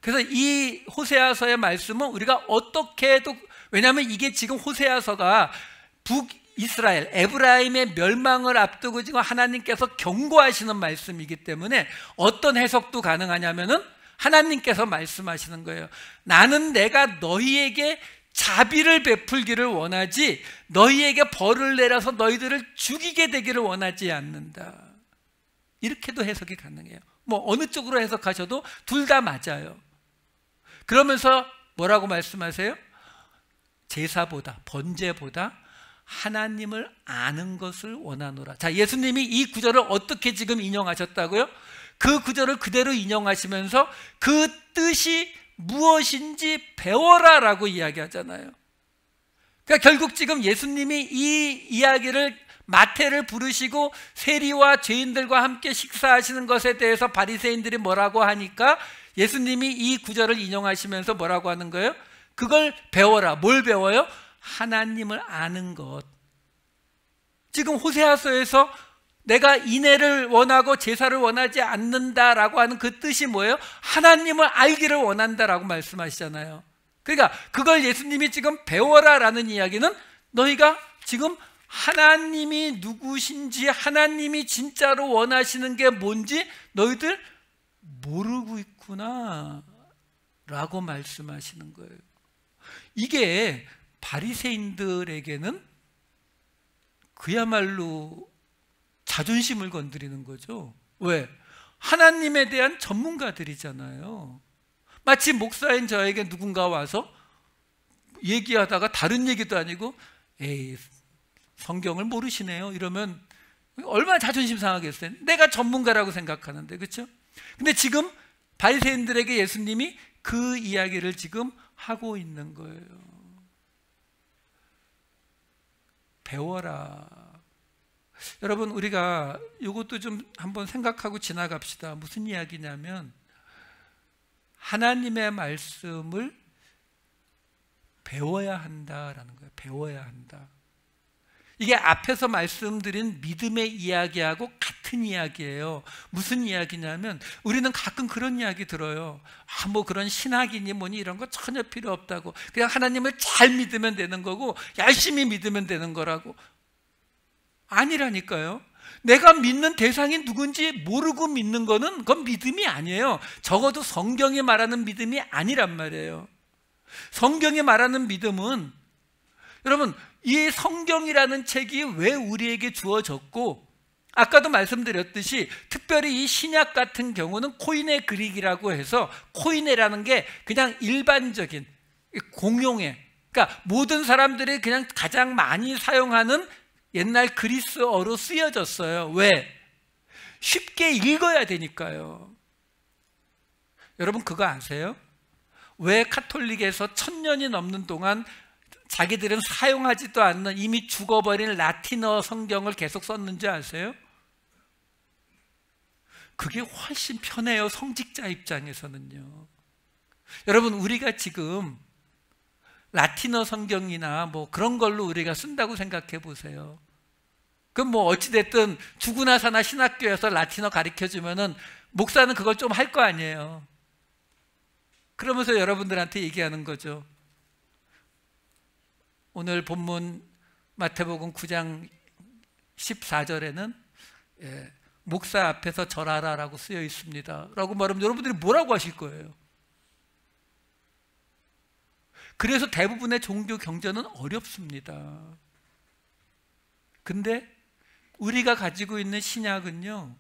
그래서 이 호세아서의 말씀은 우리가 어떻게 해도, 왜냐하면 이게 지금 호세아서가 북이스라엘, 에브라임의 멸망을 앞두고 지금 하나님께서 경고하시는 말씀이기 때문에 어떤 해석도 가능하냐면은 하나님께서 말씀하시는 거예요. 나는 내가 너희에게 자비를 베풀기를 원하지 너희에게 벌을 내려서 너희들을 죽이게 되기를 원하지 않는다. 이렇게도 해석이 가능해요. 뭐 어느 쪽으로 해석하셔도 둘 다 맞아요. 그러면서 뭐라고 말씀하세요? 제사보다, 번제보다 하나님을 아는 것을 원하노라. 자, 예수님이 이 구절을 어떻게 지금 인용하셨다고요? 그 구절을 그대로 인용하시면서 그 뜻이 무엇인지 배워라 라고 이야기하잖아요. 그러니까 결국 지금 예수님이 이 이야기를, 마태를 부르시고 세리와 죄인들과 함께 식사하시는 것에 대해서 바리새인들이 뭐라고 하니까 예수님이 이 구절을 인용하시면서 뭐라고 하는 거예요? 그걸 배워라. 뭘 배워요? 하나님을 아는 것. 지금 호세아서에서 내가 인애를 원하고 제사를 원하지 않는다라고 하는 그 뜻이 뭐예요? 하나님을 알기를 원한다라고 말씀하시잖아요. 그러니까 그걸 예수님이 지금 배워라라는 이야기는 너희가 지금 하나님이 누구신지, 하나님이 진짜로 원하시는 게 뭔지 너희들 모르고 있구나 라고 말씀하시는 거예요. 이게 바리새인들에게는 그야말로 자존심을 건드리는 거죠. 왜? 하나님에 대한 전문가들이잖아요. 마치 목사인 저에게 누군가 와서 얘기하다가 다른 얘기도 아니고 에이 성경을 모르시네요 이러면 얼마나 자존심 상하겠어요. 내가 전문가라고 생각하는데, 그렇죠? 근데 지금 바리새인들에게 예수님이 그 이야기를 지금 하고 있는 거예요. 배워라. 여러분, 우리가 이것도 좀 한번 생각하고 지나갑시다. 무슨 이야기냐면 하나님의 말씀을 배워야 한다라는 거예요. 배워야 한다. 이게 앞에서 말씀드린 믿음의 이야기하고 같은 이야기예요. 무슨 이야기냐면 우리는 가끔 그런 이야기 들어요. 뭐 그런 신학이니 뭐니 이런 거 전혀 필요 없다고. 그냥 하나님을 잘 믿으면 되는 거고 열심히 믿으면 되는 거라고. 아니라니까요. 내가 믿는 대상이 누군지 모르고 믿는 거는 그건 믿음이 아니에요. 적어도 성경이 말하는 믿음이 아니란 말이에요. 성경이 말하는 믿음은, 여러분, 이 성경이라는 책이 왜 우리에게 주어졌고, 아까도 말씀드렸듯이 특별히 이 신약 같은 경우는 코이네 그릭이라고 해서, 코이네라는 게 그냥 일반적인 공용의, 그러니까 모든 사람들이 그냥 가장 많이 사용하는 옛날 그리스어로 쓰여졌어요. 왜? 쉽게 읽어야 되니까요. 여러분 그거 아세요? 왜 카톨릭에서 1000년이 넘는 동안 자기들은 사용하지도 않는 이미 죽어버린 라틴어 성경을 계속 썼는지 아세요? 그게 훨씬 편해요. 성직자 입장에서는요. 여러분, 우리가 지금 라틴어 성경이나 뭐 그런 걸로 우리가 쓴다고 생각해 보세요. 그럼 뭐 어찌됐든 죽으나 사나 신학교에서 라틴어 가르쳐주면은 목사는 그걸 좀 할 거 아니에요. 그러면서 여러분들한테 얘기하는 거죠. 오늘 본문 마태복음 9장 14절에는 목사 앞에서 절하라 라고 쓰여 있습니다 라고 말하면 여러분들이 뭐라고 하실 거예요? 그래서 대부분의 종교 경전은 어렵습니다. 근데 우리가 가지고 있는 신약은요,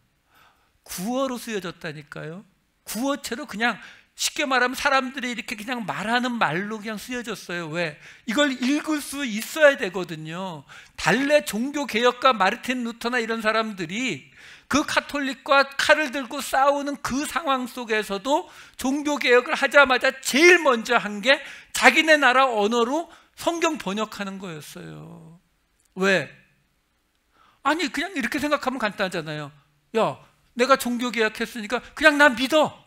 구어로 쓰여졌다니까요. 구어체로 그냥 쉽게 말하면 사람들이 이렇게 그냥 말하는 말로 그냥 쓰여졌어요. 왜? 이걸 읽을 수 있어야 되거든요. 달래 종교개혁가 마르틴 루터나 이런 사람들이 그 카톨릭과 칼을 들고 싸우는 그 상황 속에서도 종교개혁을 하자마자 제일 먼저 한 게 자기네 나라 언어로 성경 번역하는 거였어요. 왜? 아니 그냥 이렇게 생각하면 간단하잖아요. 야, 내가 종교개혁했으니까 그냥 나 믿어,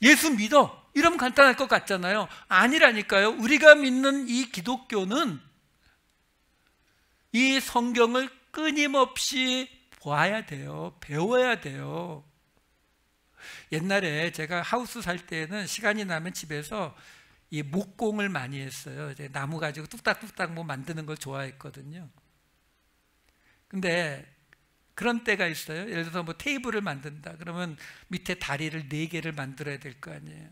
예수 믿어, 이러면 간단할 것 같잖아요. 아니라니까요. 우리가 믿는 이 기독교는 이 성경을 끊임없이 봐야 돼요. 배워야 돼요. 옛날에 제가 하우스 살 때는 시간이 나면 집에서 이 목공을 많이 했어요. 이제 나무 가지고 뚝딱뚝딱 뭐 만드는 걸 좋아했거든요. 근데 그런 때가 있어요. 예를 들어서 뭐 테이블을 만든다 그러면 밑에 다리를 4개를 만들어야 될 거 아니에요.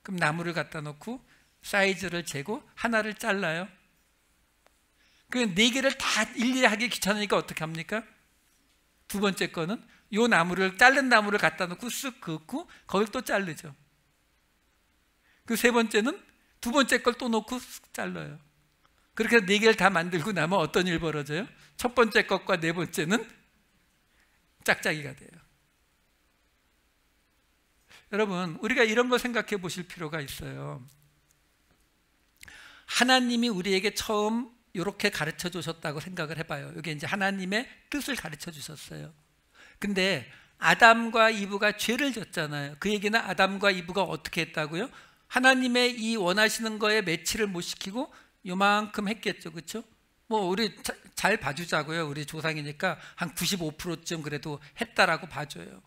그럼 나무를 갖다 놓고 사이즈를 재고 하나를 잘라요. 그 4개를 다 일일이 하기 귀찮으니까 어떻게 합니까? 두 번째 거는 요 나무를, 자른 나무를 갖다 놓고 쓱 긋고 거길 또 자르죠. 그 세 번째는 두 번째 걸 또 놓고 쓱 잘라요. 그렇게 4개를 다 만들고 나면 어떤 일 벌어져요? 첫 번째 것과 네 번째는 짝짝이가 돼요. 여러분, 우리가 이런 거 생각해 보실 필요가 있어요. 하나님이 우리에게 처음 이렇게 가르쳐 주셨다고 생각을 해봐요. 이게 이제 하나님의 뜻을 가르쳐 주셨어요. 근데 아담과 이브가 죄를 졌잖아요. 그 얘기는 아담과 이브가 어떻게 했다고요? 하나님의 이 원하시는 거에 매치를 못 시키고 요만큼 했겠죠. 그렇죠? 뭐 우리 잘 봐주자고요. 우리 조상이니까 한 95%쯤 그래도 했다라고 봐줘요.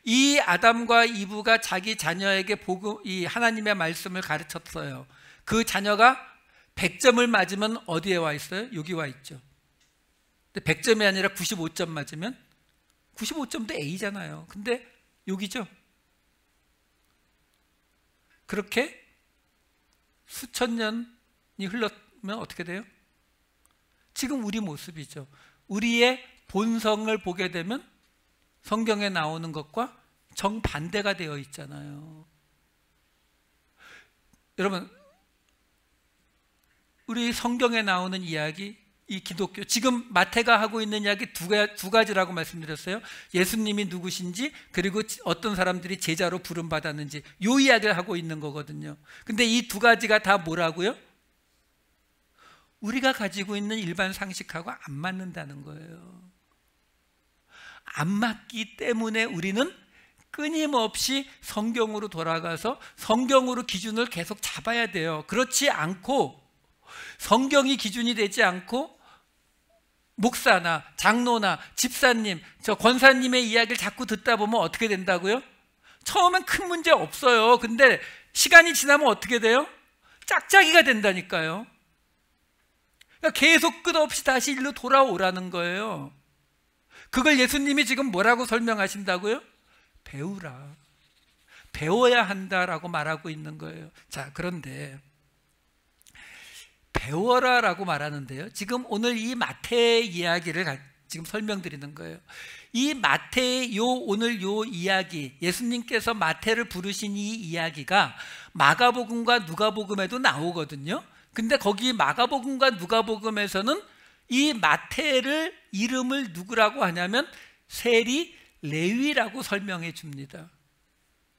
이 아담과 이브가 자기 자녀에게 이 하나님의 말씀을 가르쳤어요. 그 자녀가 100점을 맞으면 어디에 와 있어요? 여기 와 있죠. 근데 100점이 아니라 95점 맞으면 95점도 A잖아요. 근데 여기죠. 그렇게 수천 년이 흘렀으면 어떻게 돼요? 지금 우리 모습이죠. 우리의 본성을 보게 되면 성경에 나오는 것과 정반대가 되어 있잖아요. 여러분, 우리 성경에 나오는 이야기, 이 기독교, 지금 마태가 하고 있는 이야기 두 가지라고 말씀드렸어요. 예수님이 누구신지, 그리고 어떤 사람들이 제자로 부름받았는지, 이 이야기를 하고 있는 거거든요. 근데 이 두 가지가 다 뭐라고요? 우리가 가지고 있는 일반 상식하고 안 맞는다는 거예요. 안 맞기 때문에 우리는 끊임없이 성경으로 돌아가서 성경으로 기준을 계속 잡아야 돼요. 그렇지 않고, 성경이 기준이 되지 않고 목사나 장로나 집사님, 저 권사님의 이야기를 자꾸 듣다 보면 어떻게 된다고요? 처음엔 큰 문제 없어요. 근데 시간이 지나면 어떻게 돼요? 짝짝이가 된다니까요. 그러니까 계속 끝없이 다시 일로 돌아오라는 거예요. 그걸 예수님이 지금 뭐라고 설명하신다고요? 배우라. 배워야 한다라고 말하고 있는 거예요. 자, 그런데 배워라라고 말하는데요, 지금 오늘 이 마태의 이야기를 지금 설명드리는 거예요. 이 마태의 오늘 요 이야기, 예수님께서 마태를 부르신 이 이야기가 마가복음과 누가복음에도 나오거든요. 근데 거기 마가복음과 누가복음에서는 이 마태를 이름을 누구라고 하냐면 세리 레위라고 설명해 줍니다.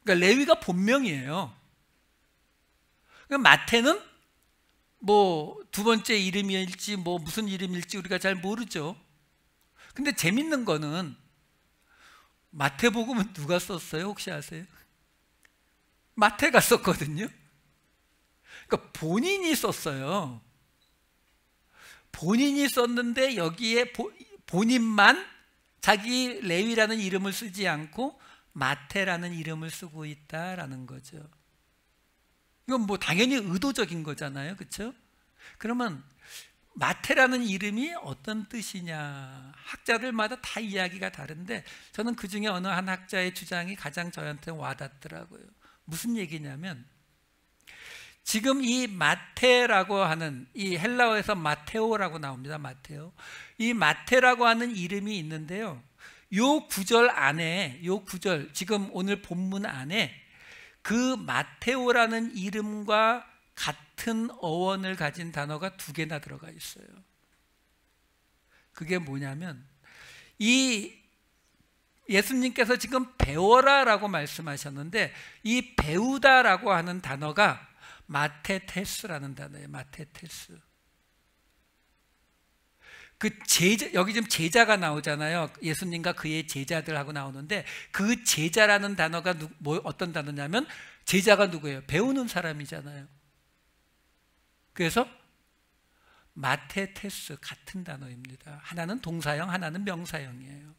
그러니까 레위가 본명이에요. 그러니까 마태는 뭐 두 번째 이름일지 뭐 무슨 이름일지 우리가 잘 모르죠. 근데 재밌는 거는 마태복음은 누가 썼어요? 혹시 아세요? 마태가 썼거든요. 그러니까 본인이 썼어요. 본인이 썼는데 여기에 본인만 자기 레위라는 이름을 쓰지 않고 마태라는 이름을 쓰고 있다라는 거죠. 이건 뭐 당연히 의도적인 거잖아요. 그렇죠? 그러면 마태라는 이름이 어떤 뜻이냐, 학자들마다 다 이야기가 다른데 저는 그 중에 어느 한 학자의 주장이 가장 저한테 와닿더라고요. 무슨 얘기냐면, 지금 이 마태라고 하는, 이 헬라어에서 마테오라고 나옵니다. 마테오. 이 마태라고 하는 이름이 있는데요, 요 구절 안에, 요 구절, 지금 오늘 본문 안에 그 마테오라는 이름과 같은 어원을 가진 단어가 두 개나 들어가 있어요. 그게 뭐냐면, 이 예수님께서 지금 배워라라고 말씀하셨는데 이 배우다라고 하는 단어가 마테테스라는 단어예요. 마테테스. 그 제자, 여기 지금 제자가 나오잖아요. 예수님과 그의 제자들하고 나오는데 그 제자라는 단어가 어떤 단어냐면, 제자가 누구예요? 배우는 사람이잖아요. 그래서 마테테스, 같은 단어입니다. 하나는 동사형, 하나는 명사형이에요.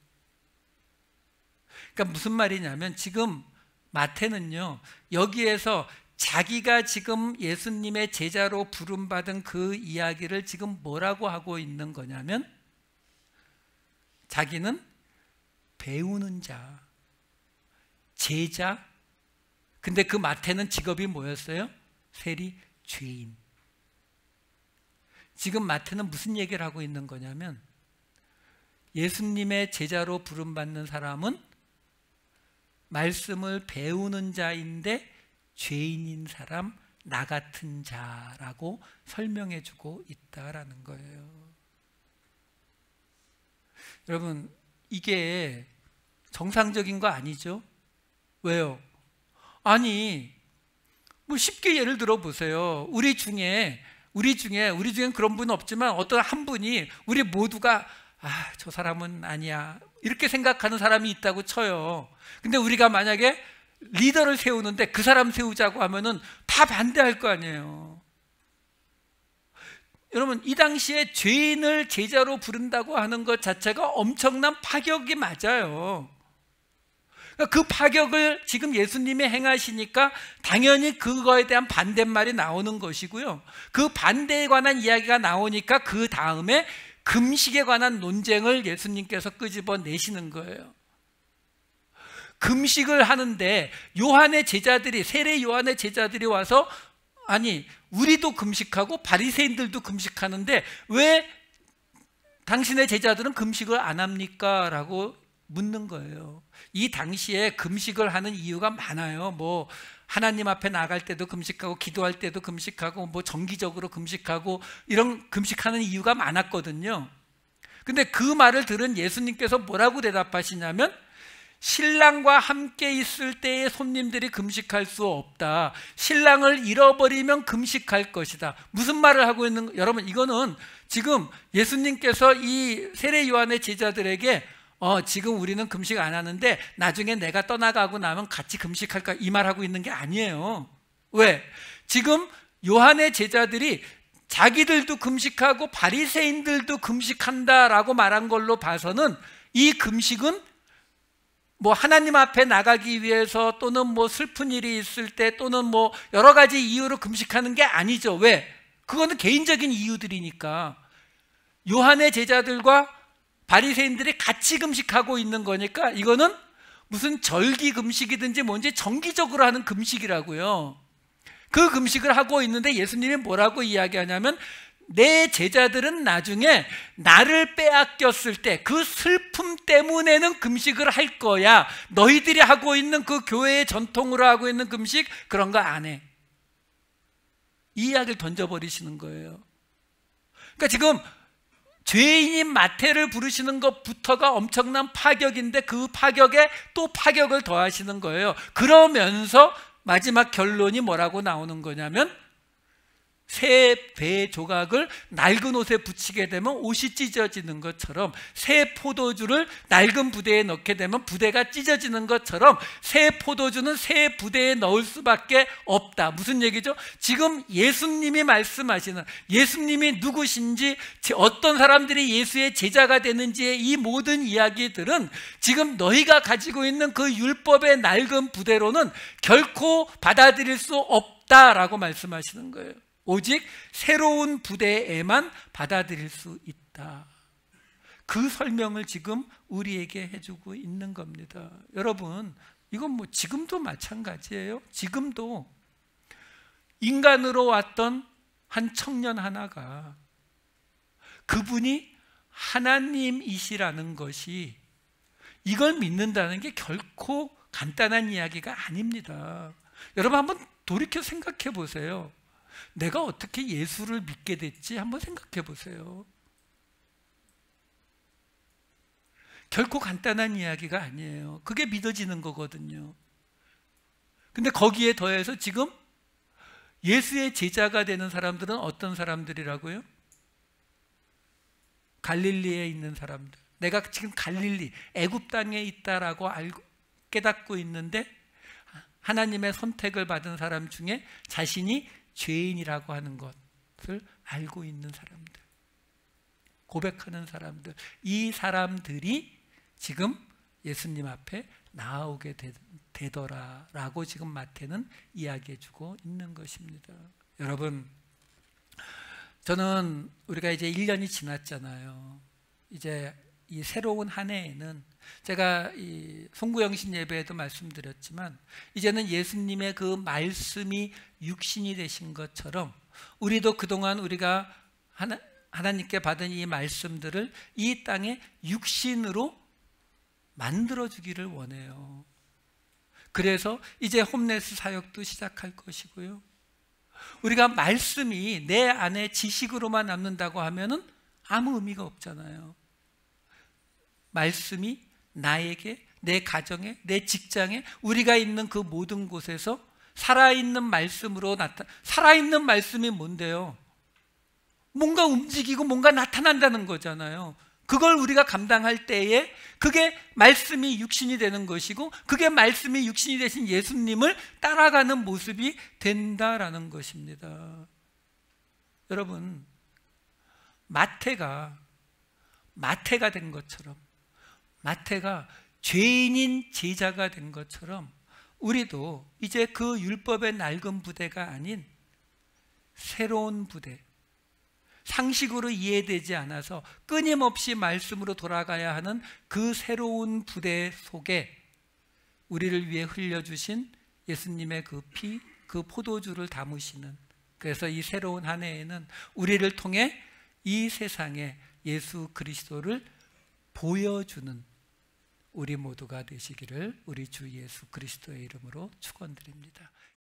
그러니까 무슨 말이냐면, 지금 마태는요, 여기에서 자기가 지금 예수님의 제자로 부름받은 그 이야기를 지금 뭐라고 하고 있는 거냐면, 자기는 배우는 자, 제자. 근데 그 마태는 직업이 뭐였어요? 세리 죄인. 지금 마태는 무슨 얘기를 하고 있는 거냐면, 예수님의 제자로 부름받는 사람은 말씀을 배우는 자인데 죄인인 사람, 나 같은 자라고 설명해 주고 있다라는 거예요. 여러분, 이게 정상적인 거 아니죠? 왜요? 아니, 뭐 쉽게 예를 들어 보세요. 우리 중엔 그런 분은 없지만 어떤 한 분이, 우리 모두가 저 사람은 아니야, 이렇게 생각하는 사람이 있다고 쳐요. 근데 우리가 만약에 리더를 세우는데 그 사람 세우자고 하면은 다 반대할 거 아니에요. 여러분, 이 당시에 죄인을 제자로 부른다고 하는 것 자체가 엄청난 파격이 맞아요. 그 파격을 지금 예수님이 행하시니까 당연히 그거에 대한 반대말이 나오는 것이고요. 그 반대에 관한 이야기가 나오니까 그 다음에 금식에 관한 논쟁을 예수님께서 끄집어내시는 거예요. 금식을 하는데 요한의 제자들이, 세례 요한의 제자들이 와서 아니 우리도 금식하고 바리새인들도 금식하는데 왜 당신의 제자들은 금식을 안 합니까? 라고 묻는 거예요. 이 당시에 금식을 하는 이유가 많아요. 뭐 하나님 앞에 나갈 때도 금식하고 기도할 때도 금식하고 뭐 정기적으로 금식하고 이런 금식하는 이유가 많았거든요. 근데 그 말을 들은 예수님께서 뭐라고 대답하시냐면 신랑과 함께 있을 때의 손님들이 금식할 수 없다. 신랑을 잃어버리면 금식할 것이다. 무슨 말을 하고 있는, 여러분 이거는 지금 예수님께서 이 세례 요한의 제자들에게 지금 우리는 금식 안 하는데 나중에 내가 떠나가고 나면 같이 금식할까, 이 말하고 있는 게 아니에요. 왜? 지금 요한의 제자들이 자기들도 금식하고 바리새인들도 금식한다라고 말한 걸로 봐서는 이 금식은 뭐 하나님 앞에 나가기 위해서 또는 뭐 슬픈 일이 있을 때 또는 뭐 여러 가지 이유로 금식하는 게 아니죠. 왜? 그거는 개인적인 이유들이니까. 요한의 제자들과 바리새인들이 같이 금식하고 있는 거니까 이거는 무슨 절기 금식이든지 뭔지 정기적으로 하는 금식이라고요. 그 금식을 하고 있는데 예수님이 뭐라고 이야기하냐면 내 제자들은 나중에 나를 빼앗겼을 때 그 슬픔 때문에는 금식을 할 거야. 너희들이 하고 있는 그 교회의 전통으로 하고 있는 금식 그런 거 안 해. 이 이야기를 던져버리시는 거예요. 그러니까 지금 죄인인 마태를 부르시는 것부터가 엄청난 파격인데 그 파격에 또 파격을 더하시는 거예요. 그러면서 마지막 결론이 뭐라고 나오는 거냐면 새 배 조각을 낡은 옷에 붙이게 되면 옷이 찢어지는 것처럼 새 포도주를 낡은 부대에 넣게 되면 부대가 찢어지는 것처럼 새 포도주는 새 부대에 넣을 수밖에 없다. 무슨 얘기죠? 지금 예수님이 말씀하시는, 예수님이 누구신지, 어떤 사람들이 예수의 제자가 되는지의 이 모든 이야기들은 지금 너희가 가지고 있는 그 율법의 낡은 부대로는 결코 받아들일 수 없다라고 말씀하시는 거예요. 오직 새로운 부대에만 받아들일 수 있다. 그 설명을 지금 우리에게 해주고 있는 겁니다. 여러분, 이건 뭐 지금도 마찬가지예요. 지금도 인간으로 왔던 한 청년 하나가 그분이 하나님이시라는 것이, 이걸 믿는다는 게 결코 간단한 이야기가 아닙니다. 여러분 한번 돌이켜 생각해 보세요. 내가 어떻게 예수를 믿게 됐지? 한번 생각해 보세요. 결코 간단한 이야기가 아니에요. 그게 믿어지는 거거든요. 근데 거기에 더해서 지금 예수의 제자가 되는 사람들은 어떤 사람들이라고요? 갈릴리에 있는 사람들. 내가 지금 갈릴리, 애굽 땅에 있다라고 깨닫고 있는데 하나님의 선택을 받은 사람 중에 자신이 죄인이라고 하는 것을 알고 있는 사람들, 고백하는 사람들, 이 사람들이 지금 예수님 앞에 나오게 되더라라고 지금 마태는 이야기해주고 있는 것입니다. 여러분, 저는 우리가 이제 1년이 지났잖아요. 이제 이 새로운 한 해에는 제가 이 송구영신 예배에도 말씀드렸지만 이제는 예수님의 그 말씀이 육신이 되신 것처럼 우리도 그동안 우리가 하나님께 받은 이 말씀들을 이 땅에 육신으로 만들어주기를 원해요. 그래서 이제 홈레스 사역도 시작할 것이고요. 우리가 말씀이 내 안에 지식으로만 남는다고 하면은 아무 의미가 없잖아요. 말씀이 나에게, 내 가정에, 내 직장에, 우리가 있는 그 모든 곳에서 살아있는 말씀으로 살아있는 말씀이 뭔데요? 뭔가 움직이고 뭔가 나타난다는 거잖아요. 그걸 우리가 감당할 때에 그게 말씀이 육신이 되는 것이고 그게 말씀이 육신이 되신 예수님을 따라가는 모습이 된다라는 것입니다. 여러분, 마태가 된 것처럼, 마태가 죄인인 제자가 된 것처럼 우리도 이제 그 율법의 낡은 부대가 아닌 새로운 부대, 상식으로 이해되지 않아서 끊임없이 말씀으로 돌아가야 하는 그 새로운 부대 속에 우리를 위해 흘려주신 예수님의 그 피, 그 포도주를 담으시는, 그래서 이 새로운 한 해에는 우리를 통해 이 세상에 예수 그리스도를 보여주는 우리 모두가 되시기를 우리 주 예수 그리스도의 이름으로 축원드립니다.